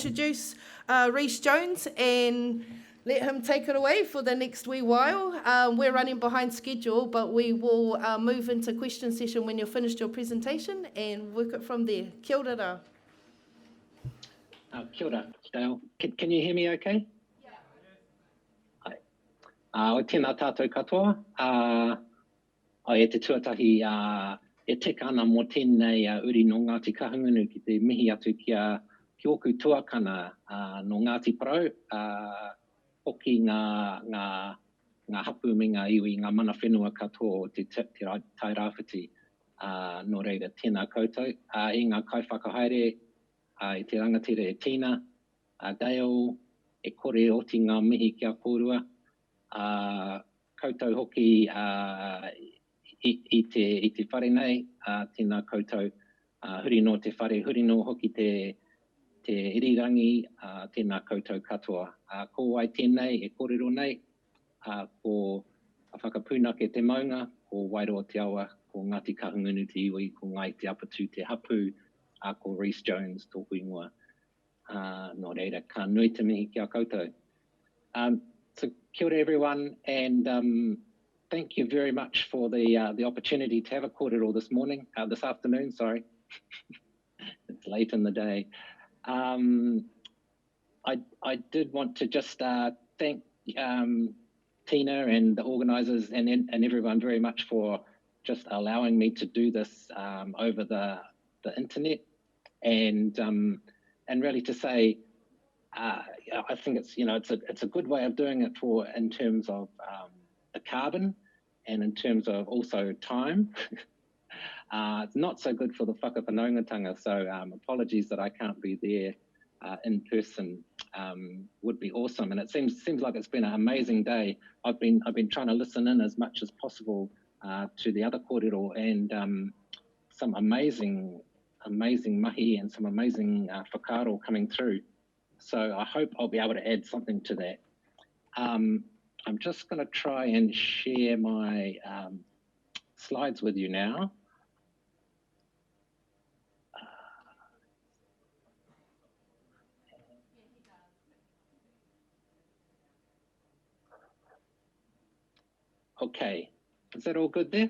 introduce Rhys Jones and let him take it away for the next wee while. We're running behind schedule, but we will move into question session when you've finished your presentation and work it from there. Kia ora rā. Kia ora, Dale. Can you hear me okay? Yeah. O tēnā tātou katoa. E te tuatahi e tika ana mō tēnei uri no Ngāti Kahungunu ki te mihi atu ki oku tuakana no Ngāti Parau, hoki ngā hapu me ngā iwi, ngā mana whenua katoa o te Tairāwhiti. Nō reira, tēnā koutou. I ngā kaiwhakahaere, i te rangatira e Tina, Dale, e kore oti ngā mihi kia kōrua, koutou hoki i te whare nei, tēnā koutou, huri no te whare, huri no hoki te irirangi, tēnā koutou katoa. Ko wai tēnei, e kōrero nei, ko whakapūnake te maunga, ko Wairoa te awa, ko Ngāti Kahungunu te iwi, ko Ngai te apatu te hapu, ko Rhys Jones tōku ingoa. Nō reira, ka nui te mihi kia koutou. So kia ora everyone, and thank you very much for the opportunity to have a kōrero this afternoon, sorry. It's late in the day. I did want to just thank Tina and the organisers and everyone very much for just allowing me to do this over the internet, and really to say I think it's a good way of doing it in terms of the carbon and in terms of also time. It's not so good for the whakapanaungatanga, so apologies that I can't be there in person. Would be awesome, and it seems like it's been an amazing day. I've been trying to listen in as much as possible to the other kōrero, and some amazing mahi and some amazing whakaaro coming through. So I hope I'll be able to add something to that. I'm just going to try and share my slides with you now. Okay, is that all good there? Yeah.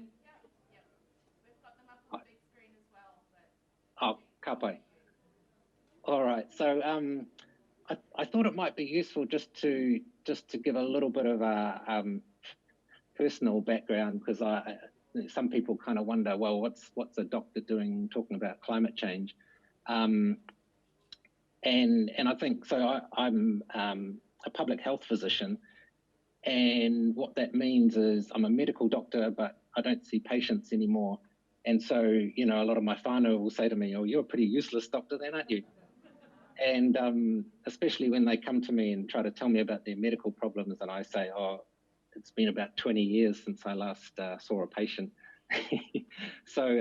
We've got them up on the big screen as well. Oh, ka pai. All right, so I thought it might be useful just to give a little bit of a personal background, because some people kind of wonder, well, what's a doctor doing talking about climate change? And I think so. I'm a public health physician. And what that means is I'm a medical doctor, but I don't see patients anymore. And so, a lot of my whānau will say to me, oh, you're a pretty useless doctor then, aren't you? And especially when they come to me and try to tell me about their medical problems, and I say, oh, it's been about 20 years since I last saw a patient. So,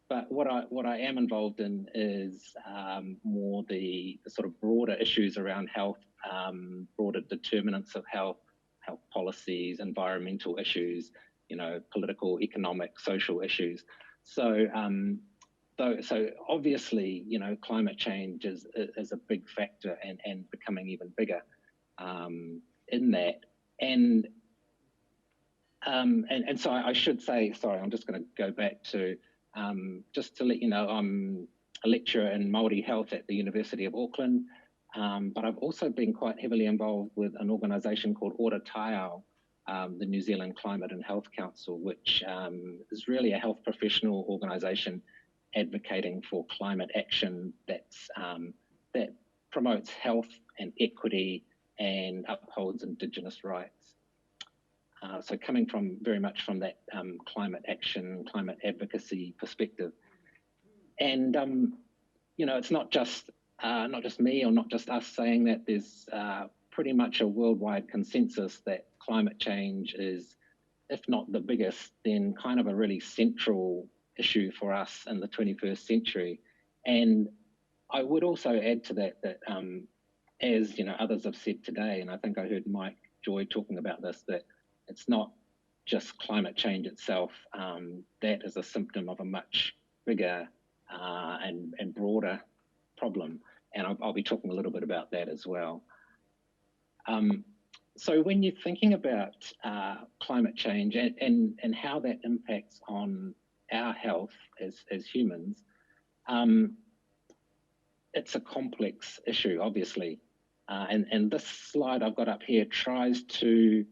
but what I am involved in is more the sort of broader issues around health, broader determinants of health policies, environmental issues, political, economic, social issues. So, so obviously, climate change is a big factor and becoming even bigger in that. And so I should say, sorry, I'm just going to go back to just to let you know, I'm a lecturer in Māori health at the University of Auckland, but I've also been quite heavily involved with an organisation called Ora Tairāwhiti, the New Zealand Climate and Health Council, which is really a health professional organisation advocating for climate action that promotes health and equity and upholds Indigenous rights. So coming very much from that climate action, climate advocacy perspective. And, it's not just me or not just us saying that. There's pretty much a worldwide consensus that climate change is, if not the biggest, then kind of a really central issue for us in the 21st century. And I would also add to that, as others have said today, and I think I heard Mike Joy talking about this, that it's not just climate change itself. That is a symptom of a much bigger and broader problem. and I'll be talking a little bit about that as well. So when you're thinking about climate change and how that impacts on our health as humans, it's a complex issue, obviously. And this slide I've got up here tries to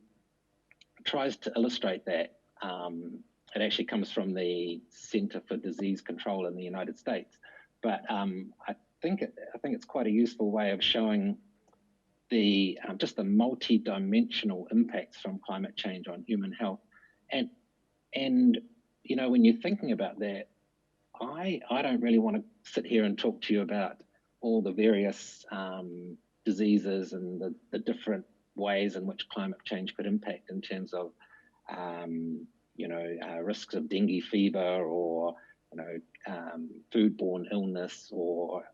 illustrate that. It actually comes from the Center for Disease Control in the United States, but I think it's quite a useful way of showing the just the multi-dimensional impacts from climate change on human health. And you know, when you're thinking about that, I don't really want to sit here and talk to you about all the various diseases and the different ways in which climate change could impact in terms of risks of dengue fever, or foodborne illness, or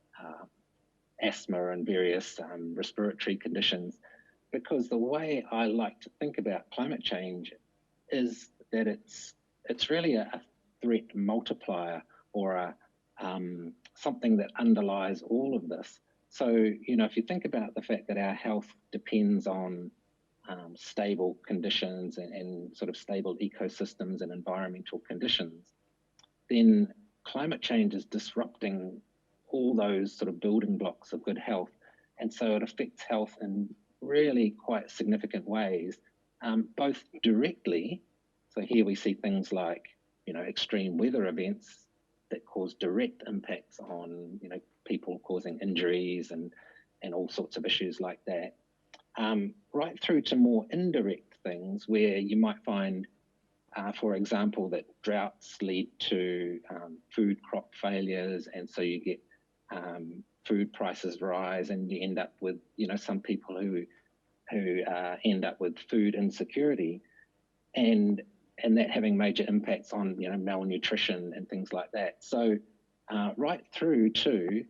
asthma and various respiratory conditions, because the way I like to think about climate change is that it's really a threat multiplier, or something that underlies all of this. So, you know, if you think about the fact that our health depends on stable conditions and sort of stable ecosystems and environmental conditions, then climate change is disrupting all those sort of building blocks of good health. And so it affects health in really quite significant ways, both directly. So here we see things like, you know, extreme weather events that cause direct impacts on, you know, people, causing injuries and all sorts of issues like that. Right through to more indirect things where you might find, for example, that droughts lead to food crop failures, and so you get food prices rise, and you end up with, you know, some people who end up with food insecurity, and that having major impacts on, you know, malnutrition and things like that. So right through to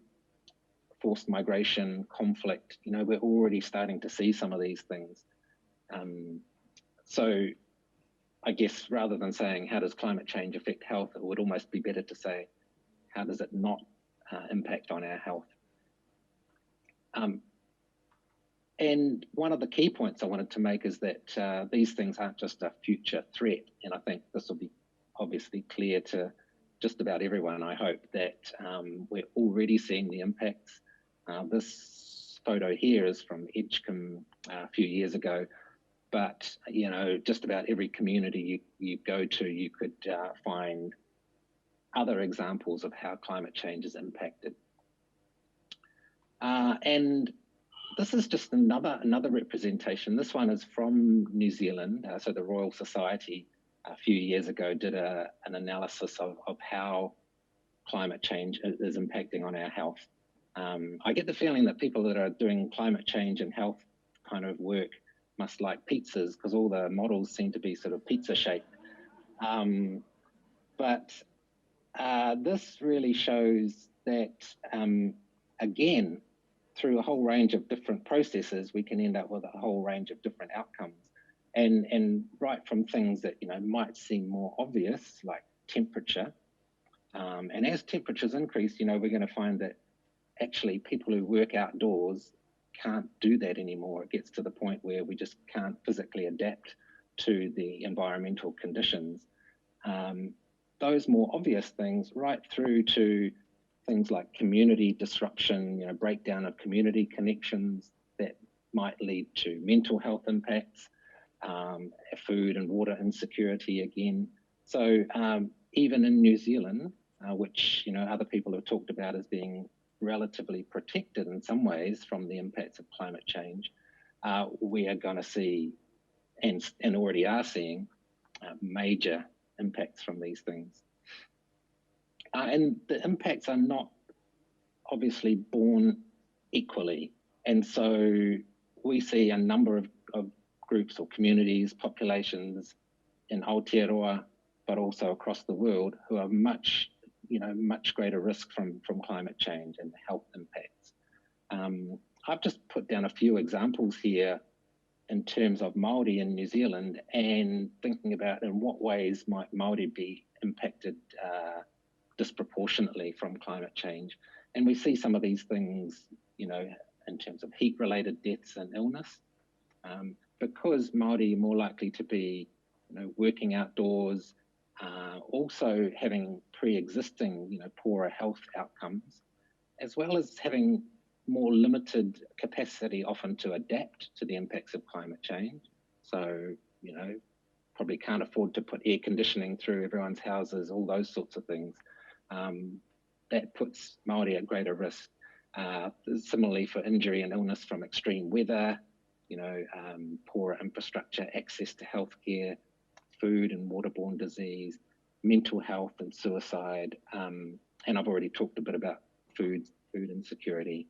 forced migration, conflict, you know, we're already starting to see some of these things. So I guess rather than saying how does climate change affect health, it would almost be better to say how does it not impact on our health. And one of the key points I wanted to make is that these things aren't just a future threat, and I think this will be obviously clear to just about everyone, I hope, that we're already seeing the impacts. This photo here is from Edgecombe a few years ago, but, you know, just about every community you go to, you could find other examples of how climate change is impacted. And this is just another representation. This one is from New Zealand. So the Royal Society a few years ago did an analysis of how climate change is impacting on our health. I get the feeling that people that are doing climate change and health kind of work must like pizzas, because all the models seem to be sort of pizza shaped. But this really shows that, again, through a whole range of different processes, we can end up with a whole range of different outcomes. And right from things that, you know, might seem more obvious, like temperature. And as temperatures increase, you know, we're going to find that actually people who work outdoors can't do that anymore. It gets to the point where we just can't physically adapt to the environmental conditions. Those more obvious things, right through to things like community disruption, you know, breakdown of community connections that might lead to mental health impacts, food and water insecurity again. So even in New Zealand, which, you know, other people have talked about as being relatively protected in some ways from the impacts of climate change, we are going to see, and already are seeing, major impacts from these things. And the impacts are not obviously borne equally. And so we see a number of groups or communities, populations in Aotearoa, but also across the world, who are much greater risk from climate change and the health impacts. I've just put down a few examples here in terms of Māori in New Zealand, and thinking about in what ways might Māori be impacted disproportionately from climate change. And we see some of these things in terms of heat-related deaths and illness. Because Māori are more likely to be, working outdoors, also having pre-existing, poorer health outcomes, as well as having more limited capacity often to adapt to the impacts of climate change. So, probably can't afford to put air conditioning through everyone's houses, all those sorts of things. That puts Māori at greater risk. Similarly for injury and illness from extreme weather, poorer infrastructure, access to healthcare, food and waterborne disease, mental health and suicide. And I've already talked a bit about food insecurity.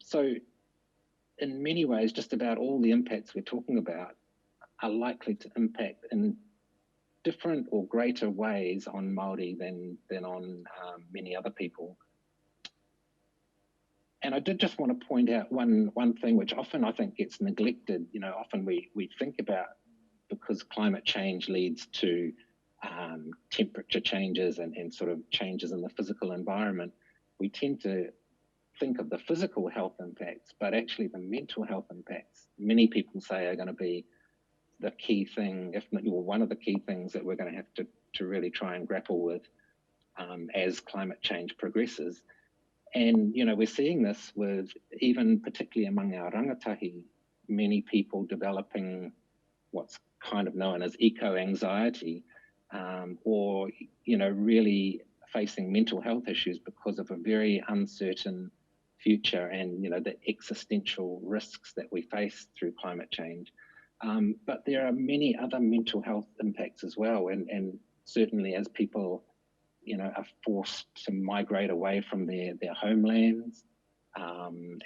So in many ways, just about all the impacts we're talking about are likely to impact in different or greater ways on Māori than on many other people. And I did just want to point out one thing which often I think gets neglected. Often we think about, because climate change leads to temperature changes and sort of changes in the physical environment, we tend to think of the physical health impacts, but actually the mental health impacts, many people say, are going to be the key thing, if not one of the key things that we're going to have to really try and grapple with as climate change progresses. And, we're seeing this with, even particularly among our rangatahi, many people developing what's kind of known as eco-anxiety, or, really facing mental health issues because of a very uncertain future and, the existential risks that we face through climate change. But there are many other mental health impacts as well. And certainly as people, are forced to migrate away from their homelands,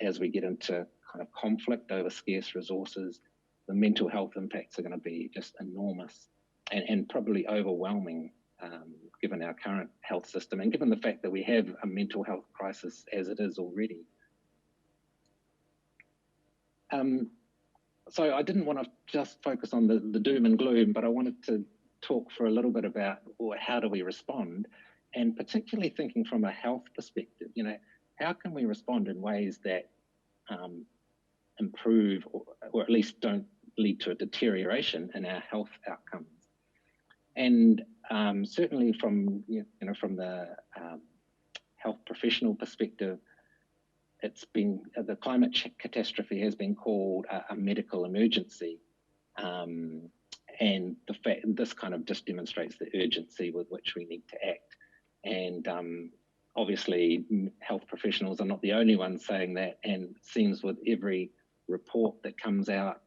as we get into kind of conflict over scarce resources, the mental health impacts are going to be just enormous and probably overwhelming, given our current health system and given the fact that we have a mental health crisis as it is already. So I didn't want to just focus on the doom and gloom, but I wanted to talk for a little bit about how do we respond, and particularly thinking from a health perspective, how can we respond in ways that improve or at least don't lead to a deterioration in our health outcomes. And certainly from the health professional perspective, the climate catastrophe has been called a medical emergency, and the fact this kind of just demonstrates the urgency with which we need to act. And obviously, health professionals are not the only ones saying that, and it seems with every report that comes out,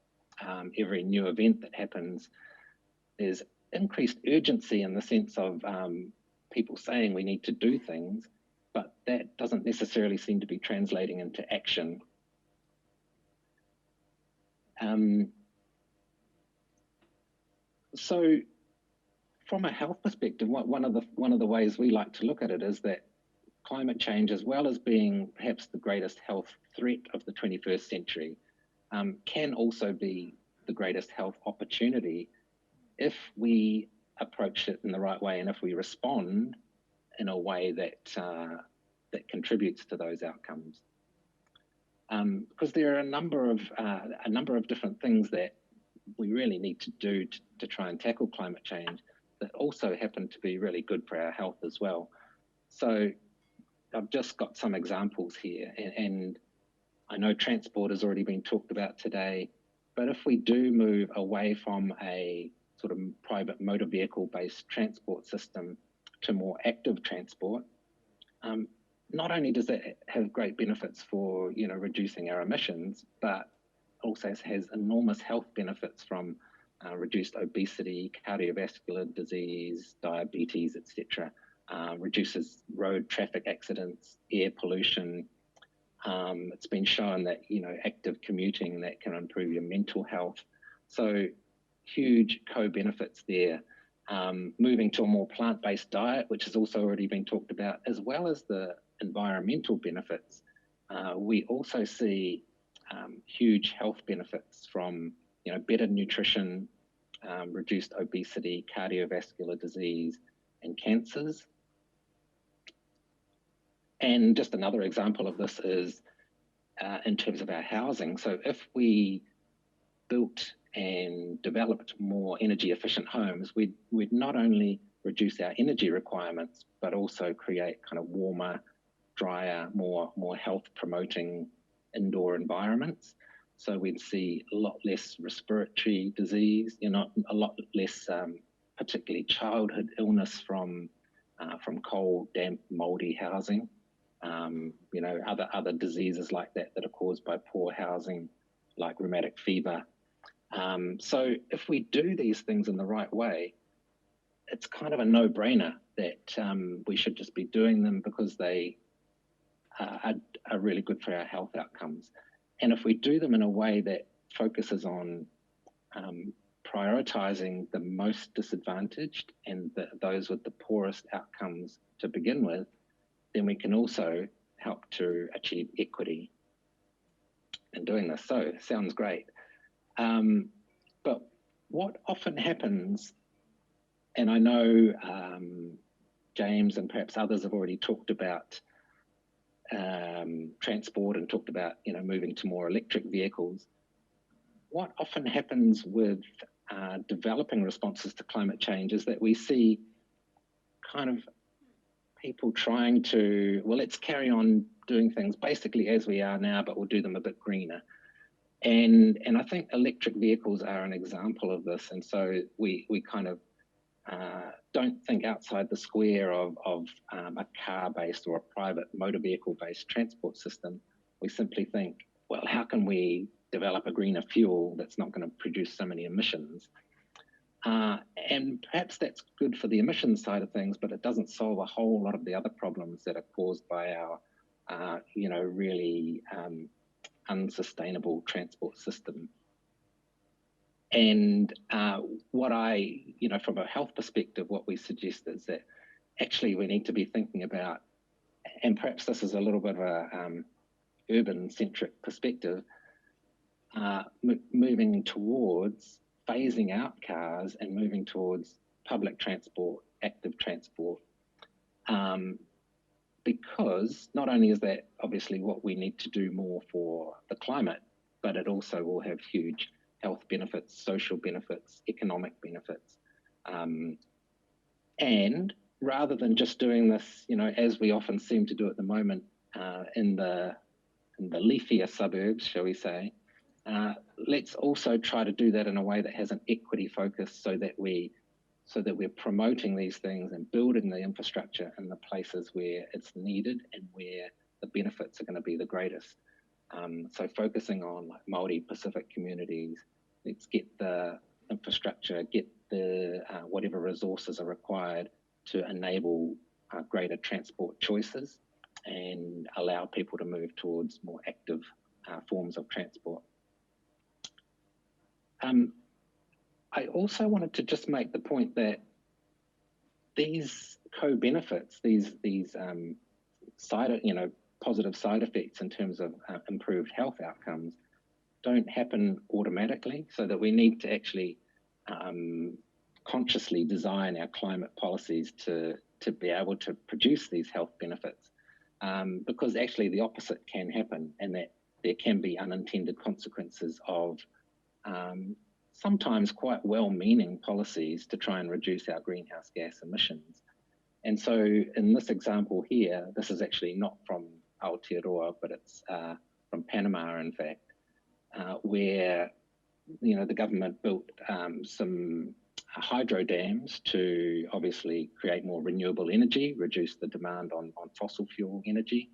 every new event that happens, there's increased urgency in the sense of people saying we need to do things, but that doesn't necessarily seem to be translating into action. So from a health perspective, one of the ways we like to look at it is that climate change, as well as being perhaps the greatest health threat of the 21st century, can also be the greatest health opportunity if we approach it in the right way and if we respond in a way that contributes to those outcomes. Because there are a number of different things that we really need to do to try and tackle climate change that also happen to be really good for our health as well. So I've just got some examples here, and I know transport has already been talked about today, but if we do move away from a sort of private motor vehicle-based transport system to more active transport, not only does that have great benefits for reducing our emissions, but also has enormous health benefits from reduced obesity, cardiovascular disease, diabetes, etc. Reduces road traffic accidents, air pollution. It's been shown that active commuting that can improve your mental health. So huge co-benefits there. Moving to a more plant-based diet, which has also already been talked about, as well as the environmental benefits. We also see huge health benefits from better nutrition, reduced obesity, cardiovascular disease, and cancers. And just another example of this is in terms of our housing. So if we built and developed more energy efficient homes, we'd not only reduce our energy requirements, but also create kind of warmer, drier, more health promoting indoor environments. So we'd see a lot less respiratory disease, a lot less particularly childhood illness from cold, damp, mouldy housing. Other diseases like that are caused by poor housing, like rheumatic fever. So if we do these things in the right way, it's kind of a no-brainer that we should just be doing them because they are really good for our health outcomes. And if we do them in a way that focuses on prioritizing the most disadvantaged and those with the poorest outcomes to begin with, then we can also help to achieve equity in doing this. So sounds great. But what often happens, and I know James and perhaps others have already talked about transport and talked about moving to more electric vehicles. What often happens with developing responses to climate change is that we see kind of people trying to, well, let's carry on doing things basically as we are now, but we'll do them a bit greener. And I think electric vehicles are an example of this. And so we kind of don't think outside the square of a car-based or a private motor vehicle-based transport system. We simply think, well, how can we develop a greener fuel that's not going to produce so many emissions? And perhaps that's good for the emissions side of things, but it doesn't solve a whole lot of the other problems that are caused by our, really unsustainable transport system. And what from a health perspective, what we suggest is that actually we need to be thinking about, and perhaps this is a little bit of a urban-centric perspective, moving towards phasing out cars and moving towards public transport, active transport, because not only is that obviously what we need to do more for the climate, but it also will have huge health benefits, social benefits, economic benefits. And rather than just doing this, as we often seem to do at the moment in the leafier suburbs, shall we say, let's also try to do that in a way that has an equity focus so that we're promoting these things and building the infrastructure in the places where it's needed and where the benefits are going to be the greatest. So focusing on like Māori Pacific communities, let's get the infrastructure, get the whatever resources are required to enable greater transport choices and allow people to move towards more active forms of transport. I also wanted to just make the point that these co-benefits, these positive side effects in terms of improved health outcomes, don't happen automatically. So that we need to actually consciously design our climate policies to be able to produce these health benefits, because actually the opposite can happen, and that there can be unintended consequences of sometimes quite well-meaning policies to try and reduce our greenhouse gas emissions. And so in this example here, this is actually not from Aotearoa, but it's from Panama, in fact, where the government built some hydro dams to obviously create more renewable energy, reduce the demand on fossil fuel energy.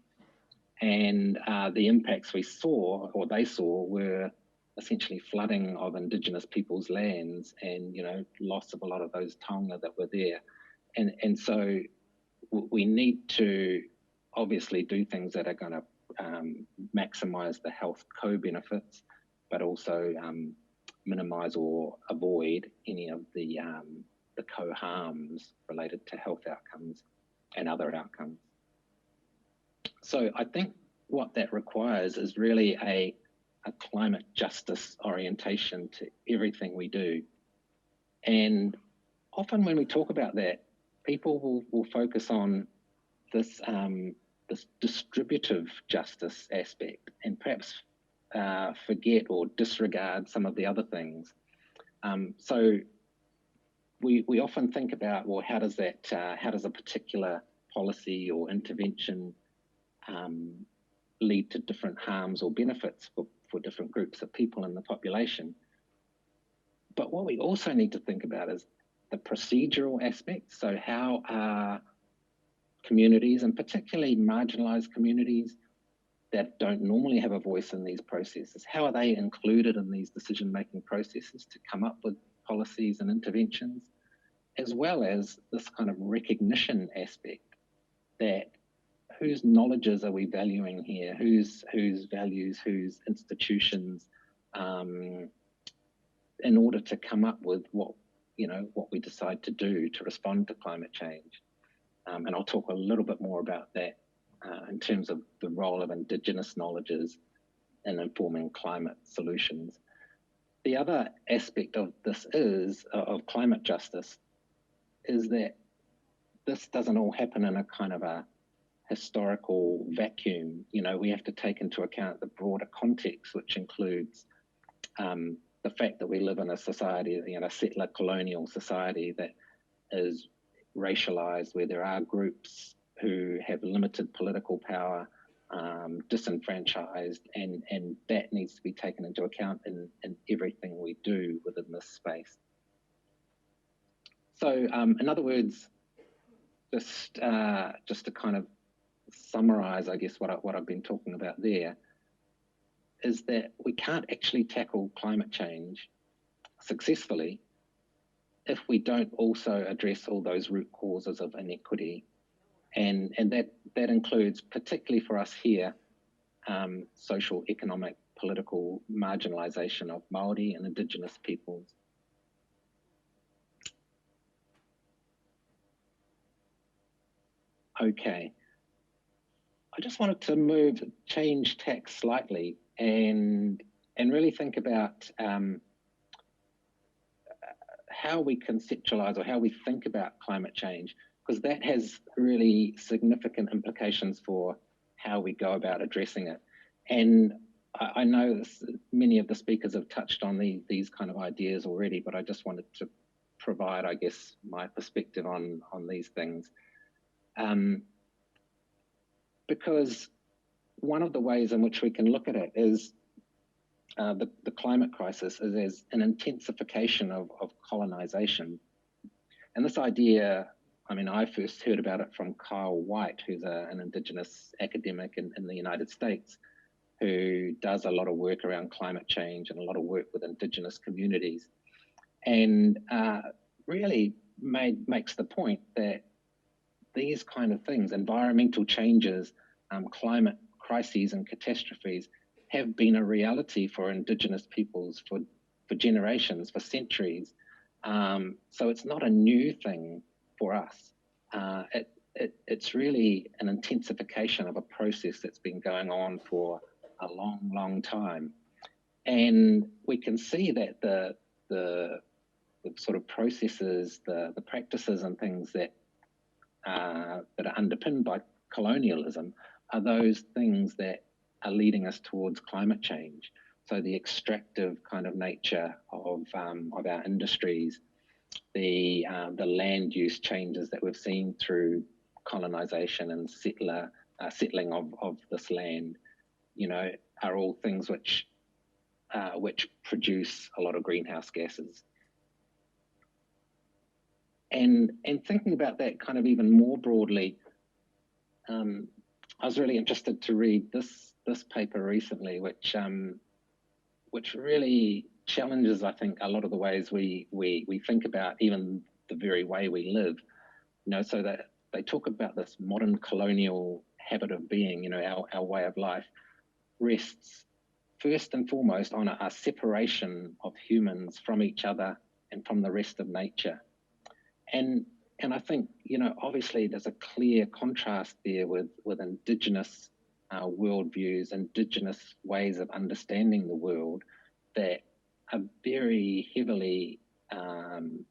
And the impacts we saw, or they saw, were essentially flooding of Indigenous people's lands and, loss of a lot of those taonga that were there. And so we need to obviously do things that are going to maximize the health co-benefits, but also minimize or avoid any of the co-harms related to health outcomes and other outcomes. So I think what that requires is really a climate justice orientation to everything we do. And often when we talk about that, people will focus on this this distributive justice aspect, and perhaps forget or disregard some of the other things. So we often think about, well, how does a particular policy or intervention lead to different harms or benefits for different groups of people in the population? But what we also need to think about is the procedural aspects. So how are communities, and particularly marginalized communities that don't normally have a voice in these processes, how are they included in these decision-making processes to come up with policies and interventions, as well as this kind of recognition aspect that whose knowledges are we valuing here, whose values, whose institutions, in order to come up with what we decide to do to respond to climate change. And I'll talk a little bit more about that in terms of the role of Indigenous knowledges in informing climate solutions. The other aspect of this of climate justice is that this doesn't all happen in a kind of a historical vacuum. We have to take into account the broader context, which includes the fact that we live in a society, a settler colonial society that is racialized, where there are groups who have limited political power, disenfranchised, and that needs to be taken into account in everything we do within this space. So in other words, just to kind of summarize, I guess, what I've been talking about there, is that we can't actually tackle climate change successfully if we don't also address all those root causes of inequity. And that includes, particularly for us here, social, economic, political marginalization of Māori and Indigenous peoples. Okay, I just wanted to change tack slightly and really think about how we conceptualize or how we think about climate change, because that has really significant implications for how we go about addressing it. And I know many of the speakers have touched on these kind of ideas already, but I just wanted to provide, I guess, my perspective on these things. Because one of the ways in which we can look at it is the climate crisis is as an intensification of colonization. And this idea, I first heard about it from Kyle White, who's an Indigenous academic in the United States, who does a lot of work around climate change and a lot of work with Indigenous communities. And really makes the point that these kind of things, environmental changes, climate crises and catastrophes, have been a reality for Indigenous peoples for generations, for centuries. So it's not a new thing for us. It's really an intensification of a process that's been going on for a long, long time. And we can see that the sort of processes, the practices and things that are underpinned by colonialism are those things that are leading us towards climate change. So the extractive kind of nature of our industries, the land use changes that we've seen through colonization and settling of this land, are all things which produce a lot of greenhouse gases. And thinking about that kind of even more broadly, I was really interested to read this paper recently, which really challenges, I think, a lot of the ways we think about even the very way we live. So that they talk about this modern colonial habit of being, our way of life rests first and foremost on a separation of humans from each other and from the rest of nature. And I think, obviously there's a clear contrast there with Indigenous worldviews, Indigenous ways of understanding the world that are very heavily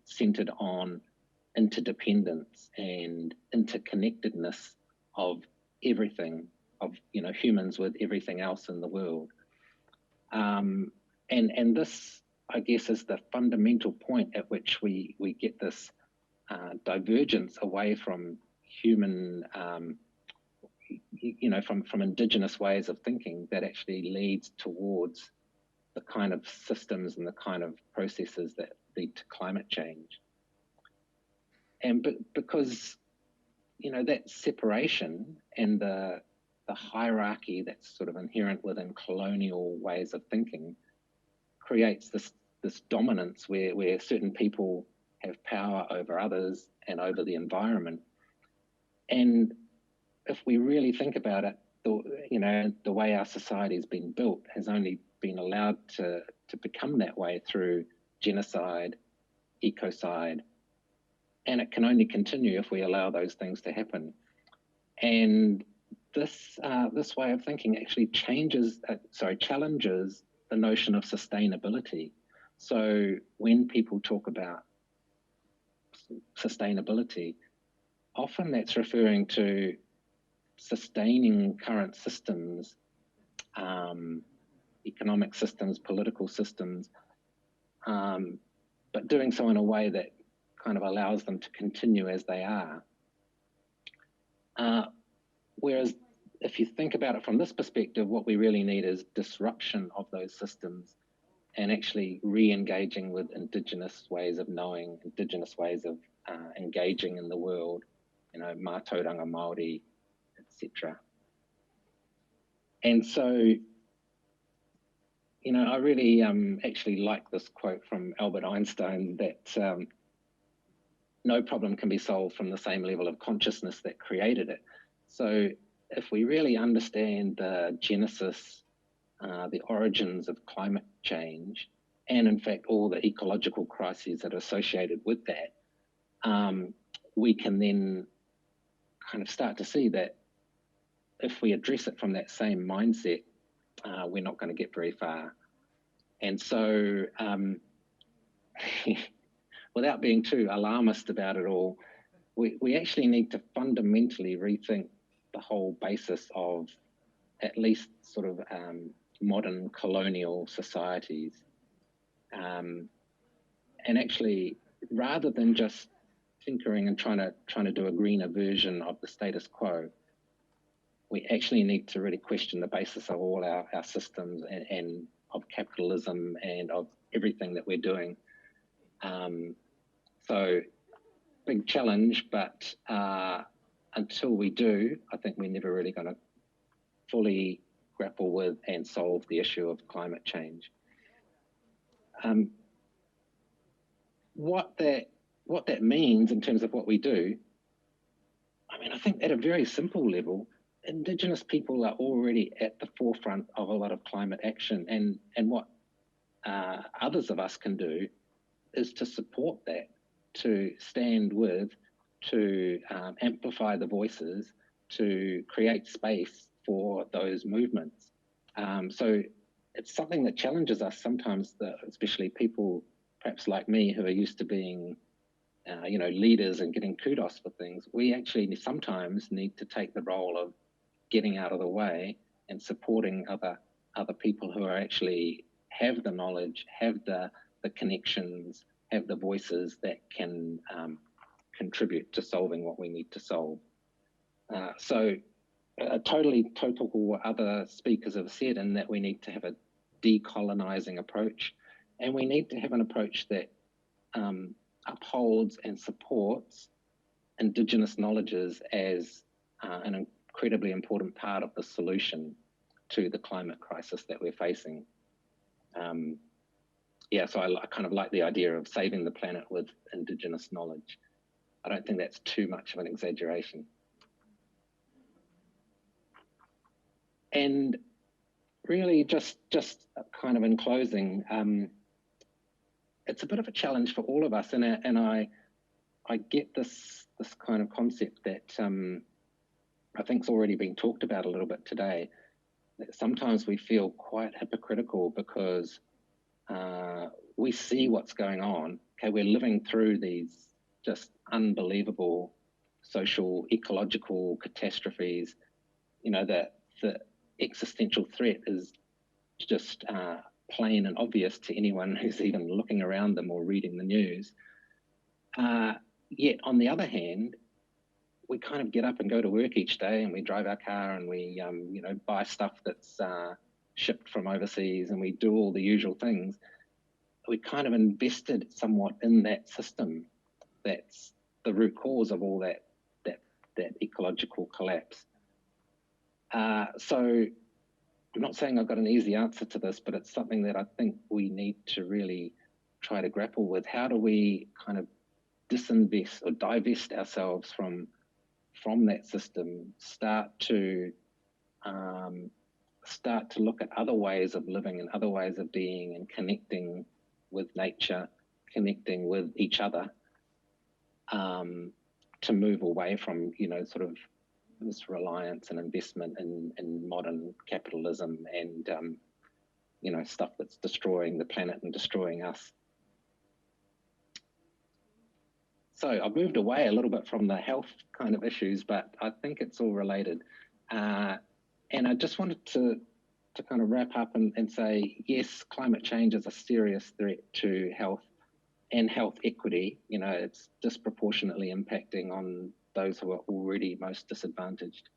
centered on interdependence and interconnectedness of everything, of humans with everything else in the world. And this, I guess, is the fundamental point at which we get this divergence away from human, from indigenous ways of thinking that actually leads towards the kind of systems and the kind of processes that lead to climate change. And because that separation and the hierarchy that's sort of inherent within colonial ways of thinking creates this dominance where certain people have power over others and over the environment. And if we really think about it, the way our society has been built has only been allowed to become that way through genocide, ecocide, and it can only continue if we allow those things to happen. And this way of thinking actually challenges the notion of sustainability. So when people talk about sustainability, often that's referring to sustaining current systems, economic systems, political systems, but doing so in a way that kind of allows them to continue as they are. Whereas if you think about it from this perspective, what we really need is disruption of those systems and actually re-engaging with indigenous ways of knowing, indigenous ways of engaging in the world, mā tauranga Māori, etc. And so, I really actually like this quote from Albert Einstein that no problem can be solved from the same level of consciousness that created it. So if we really understand the genesis, the origins of climate change, and in fact all the ecological crises that are associated with that, we can then kind of start to see that if we address it from that same mindset, we're not going to get very far. And so without being too alarmist about it all, we actually need to fundamentally rethink the whole basis of at least sort of modern colonial societies. And actually, rather than just tinkering and trying to do a greener version of the status quo, we actually need to really question the basis of all our systems and of capitalism and of everything that we're doing. So big challenge, but until we do, I think we're never really going to fully grapple with and solve the issue of climate change. What that means in terms of what we do, I think at a very simple level, Indigenous people are already at the forefront of a lot of climate action, and what others of us can do is to support that, to stand with, to amplify the voices, to create space for those movements. So it's something that challenges us sometimes, especially people perhaps like me who are used to being leaders and getting kudos for things. We actually sometimes need to take the role of getting out of the way and supporting other people who are actually have the knowledge, have the connections, have the voices that can contribute to solving what we need to solve. So totally total what other speakers have said, in that we need to have a decolonizing approach, and we need to have an approach that upholds and supports Indigenous knowledges as an incredibly important part of the solution to the climate crisis that we're facing. So I kind of like the idea of saving the planet with Indigenous knowledge. I don't think that's too much of an exaggeration. And really just kind of in closing, it's a bit of a challenge for all of us, and I get this kind of concept that I think's already been talked about a little bit today, that sometimes we feel quite hypocritical because we see what's going on. Okay, we're living through these just unbelievable social, ecological catastrophes, the existential threat is just plain and obvious to anyone who's even looking around them or reading the news. Yet on the other hand, we kind of get up and go to work each day, and we drive our car, and we buy stuff that's shipped from overseas, and we do all the usual things. We kind of invested somewhat in that system. That's the root cause of all that ecological collapse. So I'm not saying I've got an easy answer to this, but it's something that I think we need to really try to grapple with. How do we kind of disinvest or divest ourselves from that system, start to look at other ways of living and other ways of being and connecting with nature, connecting with each other, to move away from, sort of this reliance and investment in modern capitalism and, stuff that's destroying the planet and destroying us. So I've moved away a little bit from the health kind of issues, but I think it's all related. And I just wanted to kind of wrap up and say, yes, climate change is a serious threat to health and health equity. It's disproportionately impacting on those who are already most disadvantaged.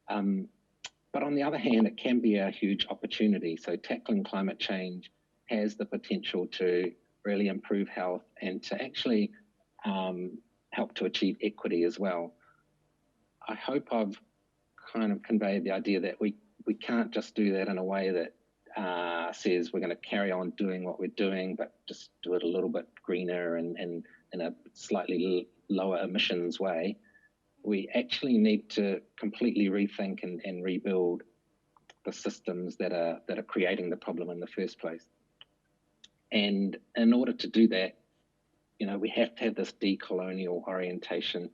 But on the other hand, it can be a huge opportunity. So tackling climate change has the potential to really improve health and to actually help to achieve equity as well. I hope I've kind of conveyed the idea that we can't just do that in a way that says we're going to carry on doing what we're doing, but just do it a little bit greener and in a slightly lower emissions way. We actually need to completely rethink and rebuild the systems that are creating the problem in the first place. And in order to do that, we have to have this decolonial orientation.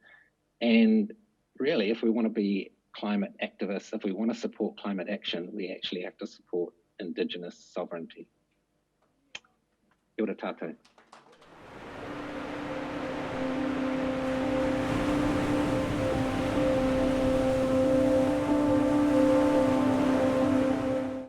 And really, if we want to be climate activists, if we want to support climate action, we actually have to support Indigenous sovereignty. Kia ora tātou.